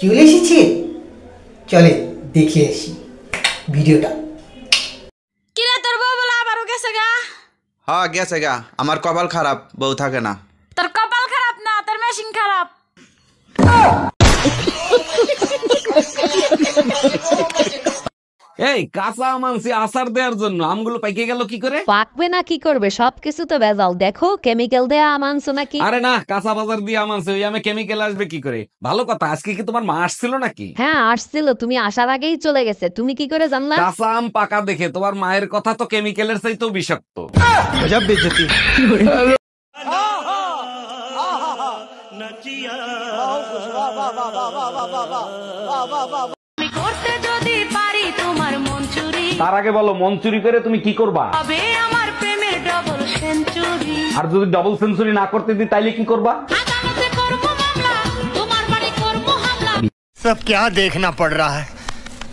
চলে এসেছে, চলে দেখে আসি ভিডিওটা। কিরে তোর বউ বলে আবারও গেছে গা? হ্যাঁ গেছে গা, আমার কপাল খারাপ, বউ থাকে না। তোর কপাল খারাপ না, তোর মেশিন খারাপ। এই কাঁচা আম আনছি আচার দেওয়ার জন্য, আমগুলো পাইকে গেল কি করে? পাকবে না কি করবে, সবকিছু তো ভেজাল। দেখো কেমিক্যাল দেয়া আম আনছো নাকি? আরে না, কাঁচা বাজার দিয়ে আম আনছে, ওই আমে কেমিক্যাল আসবে কি করে? ভালো কথা, আজকে কি তোমার মা আসছিল নাকি? হ্যাঁ আসছিল, তুমি আসার আগেই চলে গেছে। তুমি কি করে জানলা? কাঁচা আম পাকা দেখে তোমার মায়ের কথা তো কেমিক্যালের চাইতেও বিষাক্ত। গজব বেইজ্জতি। করতে যদি পারি তোমার মন চুরি, তার আগে বলো মন চুরি করে তুমি কি করবা? তবে আমার প্রেমের ডবল সেঞ্চুরি। আর যদি ডাবল সেঞ্চুরি না করতে দিই তাইলে কি করবা? আদালতে করব মামলা, তোমার বাড়ি করব হামলা। सब क्या देखना पड़ रहा है।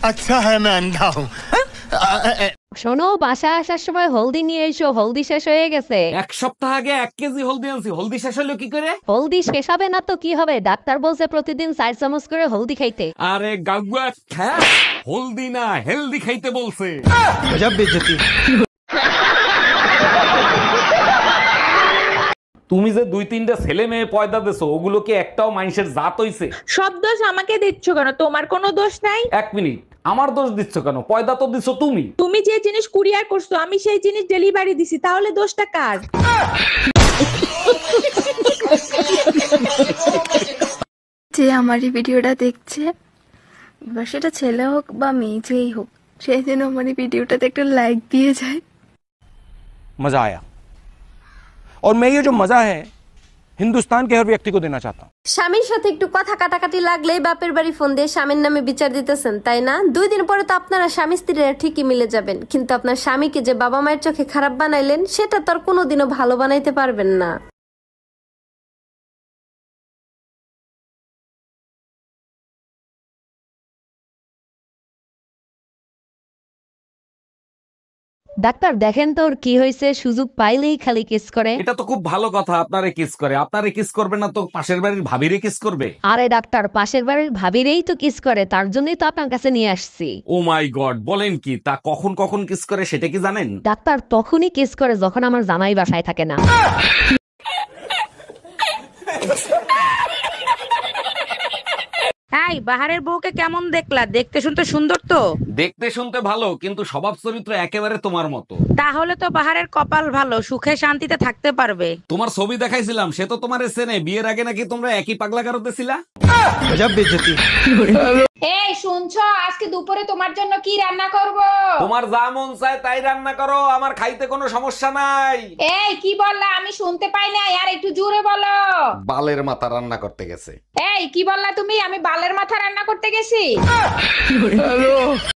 अच्छा है मैं अंधा हूँ। শোনো, বাসায় আসার সময় হলদি নিয়ে এসো, হলদি শেষ হয়ে গেছে। এক সপ্তাহ আগে 1 কেজি হলদি আনছি, হলদি শেষ হলো কি করে? হলদি শেষ হবে না তো কি হবে? ডাক্তার বলছে প্রতিদিন 4 চামচ করে হলদি খাইতে। আরে গাগুয়া খ্যাস, হলদি না হেলদি খাইতে বলছে। গজব বেইজ্জতি। তুমি যে 2-3টা ছেলে মেয়ে পয়দা দেছো, ওগুলো কি একটাও মানুষের জাত হইছে? সব দোষ আমাকে দিচ্ছ কেন? তোমার কোনো দোষ নাই। 1 মিনিট, আমার দোষ দিচ্ছ কেন? পয়দা তো দিছো তুমি। তুমি যে জিনিস কুরিয়ার করছো আমি সেই জিনিস ডেলিভারি দিছি, তাহলে দোষটা কার? যে আমার এই ভিডিওটা দেখছে, বা সেটা ছেলে হোক বা মেয়ে যেই হোক, সে যেন আমার এই ভিডিওটাতে একটা লাইক দিয়ে যায়। मजा आया और मैं ये जो मजा है हिंदुस्तान के हर व्यक्ति को देना चाहता हूँ। স্বামীর সাথে একটু কথা কাটাকাটি লাগলেই বাপের বাড়ি ফোন দিয়ে স্বামীর নামে বিচার দিতেছেন, তাই না? 2 দিন পরে তো আপনারা স্বামী স্ত্রীরা ঠিকই মিলে যাবেন, কিন্তু আপনার স্বামীকে যে বাবা মায়ের চোখে খারাপ বানাইলেন, সেটা তো আর কোনোদিনও ভালো বানাইতে পারবেন না। ডাক্তার দেখেন তো ওর কি হয়েছে, সুযোগ পাইলেই খালি কিস করে। এটা তো খুব ভালো কথা, আপনারে কিস করে। আপনারে কিস করবে না তো পাশের বাড়ির ভাবিরে কিস করবে? আরে ডাক্তার, পাশের বাড়ির ভাবিরেই তো কিস করে, তার জন্যই তো আপনার কাছে নিয়ে আসছি। ও মাই গড, বলেন কি? তা কখন কখন কিস করে সেটা কি জানেন? ডাক্তার তখনই কিস করে যখন আমার জামাই বাসায় থাকে না। এই বাহারের বউকে কেমন দেখলা? দেখতে শুনতে সুন্দর তো? দেখতে শুনতে ভালো, কিন্তু স্বভাব চরিত্র একেবারে তোমার মতো। তাহলে তো বাহারের কপাল ভালো, সুখে শান্তিতে থাকতে পারবে। তোমার ছবি দেখাইছিলাম, সে তো তোমার চেনে। বিয়ের আগে নাকি তোমরা একই পাগলা গারদে ছিলা। গজব বেইজ্জতি। এই শুনছো, আজকে দুপুরে তোমার জন্য কি রান্না করব? তোমার যা মন চায় তাই রান্না করো, আমার খাইতে কোনো সমস্যা নাই। এই কি বললা? আমি শুনতে পাই না, আর একটু জোরে বলো। বালের মাথা রান্না করতে গেছে। এই কি বললা তুমি? আমি বালের মাথা রান্না করতে গেছি?